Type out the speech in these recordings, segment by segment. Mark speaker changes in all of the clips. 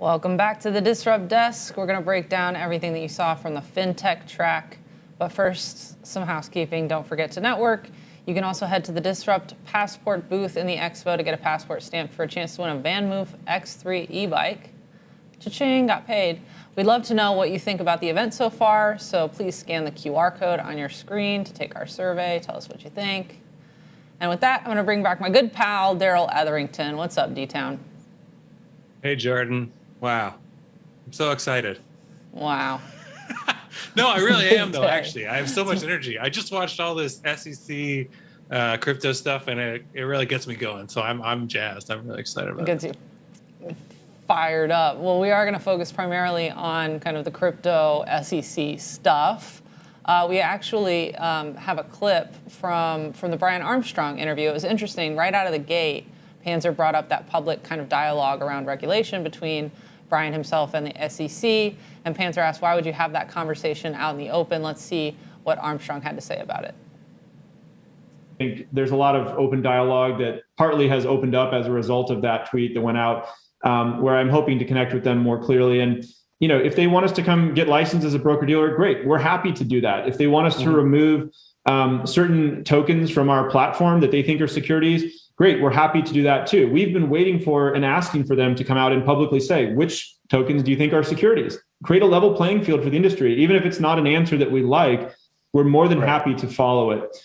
Speaker 1: Welcome back to the Disrupt Desk. We're going to break down everything that you saw from the Fintech track. But first, some housekeeping. Don't forget to network. You can also head to the Disrupt Passport booth in the expo to get a passport stamp for a chance to win a VanMoof X3 e-bike. Cha-ching, got paid. We'd love to know what you think about the event so far, so please scan the QR code on your screen to take our survey. Tell us what you think. And with that, I'm going to bring back my good pal, Daryl Etherington. What's up, D-Town?
Speaker 2: Hey, Jordan. Wow. I'm so excited.
Speaker 1: Wow.
Speaker 2: No, I really am, though, actually. I have so much energy. I just watched all this SEC crypto stuff, and it really gets me going. So I'm jazzed. I'm really excited about it.
Speaker 1: Gets you fired up. Well, we are going to focus primarily on kind of the crypto SEC stuff. We actually have a clip from the Brian Armstrong interview. It was interesting. Right out of the gate, Panzer brought up that public kind of dialogue around regulation between Brian himself and the SEC. And Panzer asked, why would you have that conversation out in the open? Let's see what Armstrong had to say about it.
Speaker 3: I think there's a lot of open dialogue that partly has opened up as a result of that tweet that went out, where I'm hoping to connect with them more clearly. And if they want us to come get licensed as a broker-dealer, great. We're happy to do that. If they want us to remove certain tokens from our platform that they think are securities, great. We're happy to do that too. We've been waiting for and asking for them to come out and publicly say, which tokens do you think are securities? Create a level playing field for the industry. Even if it's not an answer that we like, we're more than happy to follow it.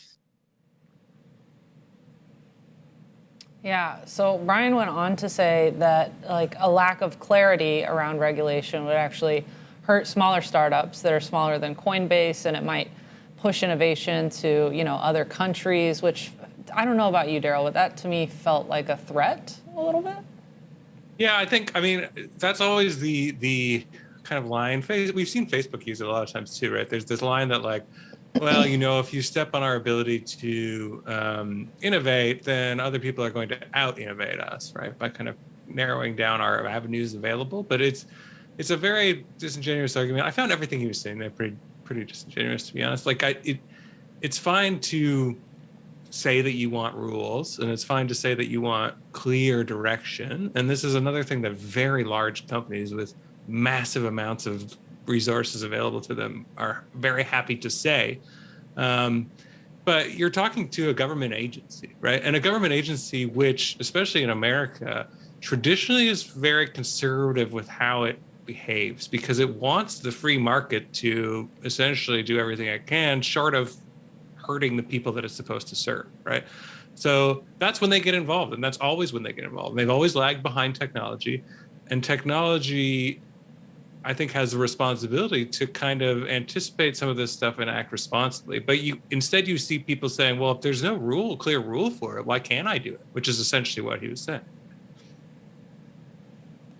Speaker 1: Yeah, so Brian went on to say that a lack of clarity around regulation would actually hurt smaller startups that are smaller than Coinbase, and it might push innovation to other countries, which I don't know about you, Daryl, but that to me felt like a threat a little bit.
Speaker 2: Yeah, I mean, that's always the kind of line. We've seen Facebook use it a lot of times too, right? There's this line that well, if you step on our ability to innovate, then other people are going to out-innovate us, right? By kind of narrowing down our avenues available. But it's a very disingenuous argument. I found everything he was saying there pretty disingenuous, to be honest. It's fine to say that you want rules, and it's fine to say that you want clear direction. And this is another thing that very large companies with massive amounts of resources available to them are very happy to say. But you're talking to a government agency, right? And a government agency, which, especially in America, traditionally is very conservative with how it behaves, because it wants the free market to essentially do everything it can, short of hurting the people that it's supposed to serve, right? So that's when they get involved, and that's always when they get involved. And they've always lagged behind technology, and technology, I think, has a responsibility to kind of anticipate some of this stuff and act responsibly. But instead you see people saying, well, if there's no clear rule for it, why can't I do it? Which is essentially what he was saying.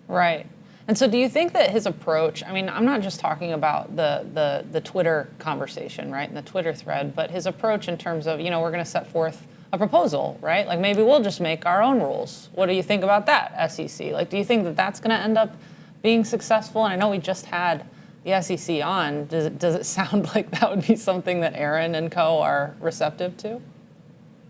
Speaker 1: Right. And so do you think that his approach, I mean, I'm not just talking about the Twitter conversation, right, and the Twitter thread, but his approach in terms of, we're going to set forth a proposal, right? Maybe we'll just make our own rules. What do you think about that, SEC? Do you think that that's going to end up being successful? And I know we just had the SEC on. Does it sound like that would be something that Aaron and co are receptive to?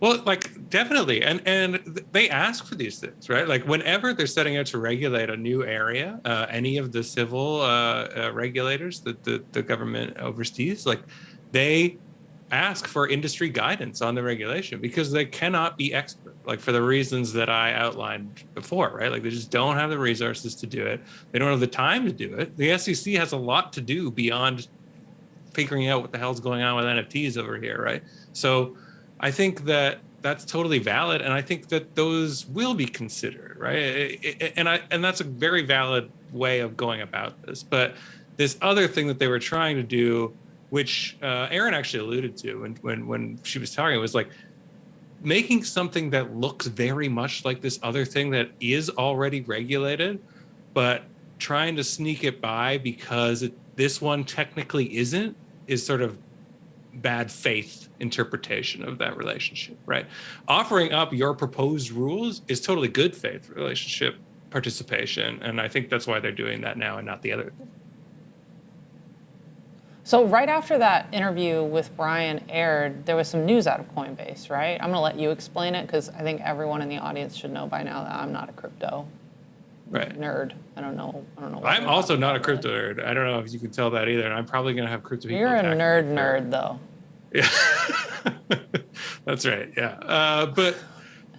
Speaker 2: Well, definitely. And they ask for these things, right? Whenever they're setting out to regulate a new area, any of the civil regulators that the government oversees, they ask for industry guidance on the regulation, because they cannot be expert, for the reasons that I outlined before, right? They just don't have the resources to do it. They don't have the time to do it. The SEC has a lot to do beyond figuring out what the hell's going on with NFTs over here, right? So I think that that's totally valid, and I think that those will be considered, right? And that's a very valid way of going about this. But this other thing that they were trying to do, which Aaron actually alluded to when she was talking, was making something that looks very much like this other thing that is already regulated, but trying to sneak it by because this one technically isn't, is sort of bad faith interpretation of that relationship, right? Offering up your proposed rules is totally good faith relationship participation, and I think that's why they're doing that now and not the other.
Speaker 1: So right after that interview with Brian aired, there was some news out of Coinbase, right? I'm going to let you explain it, because I think everyone in the audience should know by now that I'm not a crypto
Speaker 2: Right.
Speaker 1: nerd. I don't know. What
Speaker 2: I'm
Speaker 1: you're
Speaker 2: also
Speaker 1: talking
Speaker 2: not a
Speaker 1: about,
Speaker 2: crypto
Speaker 1: really.
Speaker 2: nerd. I don't know if you can tell that either. And I'm probably going to have crypto people.
Speaker 1: You're a
Speaker 2: attack me
Speaker 1: nerd, though.
Speaker 2: Yeah, that's right. Yeah. But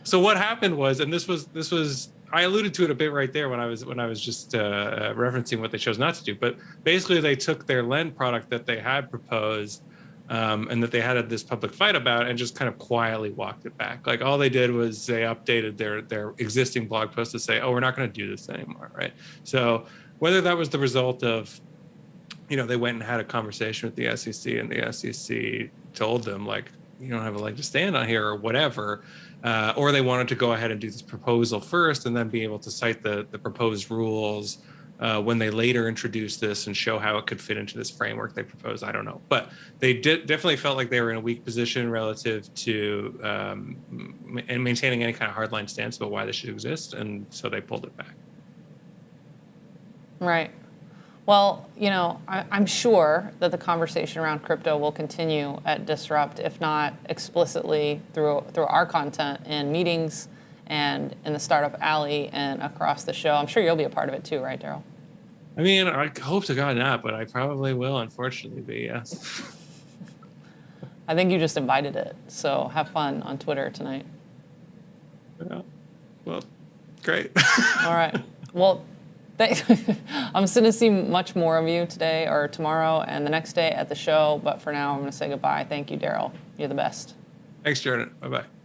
Speaker 2: so what happened was, and this was I alluded to it a bit right there when I was just referencing what they chose not to do. But basically, they took their lend product that they had proposed and that they had this public fight about, and just kind of quietly walked it back. Like all they did was they updated their existing blog post to say, "Oh, we're not going to do this anymore." Right. So whether that was the result of they went and had a conversation with the SEC, and the SEC told them, like, you don't have a leg to stand on here or whatever, or they wanted to go ahead and do this proposal first and then be able to cite the proposed rules when they later introduce this and show how it could fit into this framework they proposed. I don't know, but they definitely felt like they were in a weak position relative to and maintaining any kind of hardline stance about why this should exist, and so they pulled it back.
Speaker 1: Right. Well, I'm sure that the conversation around crypto will continue at Disrupt, if not explicitly through our content in meetings and in the Startup Alley and across the show. I'm sure you'll be a part of it too, right, Daryl?
Speaker 2: I mean, I hope to God not, but I probably will, unfortunately, be, yes.
Speaker 1: I think you just invited it, so have fun on Twitter tonight.
Speaker 2: Yeah. Well, great.
Speaker 1: All right. Well, I'm going to see much more of you today or tomorrow and the next day at the show. But for now, I'm going to say goodbye. Thank you, Daryl. You're the best.
Speaker 2: Thanks, Jordan. Bye-bye.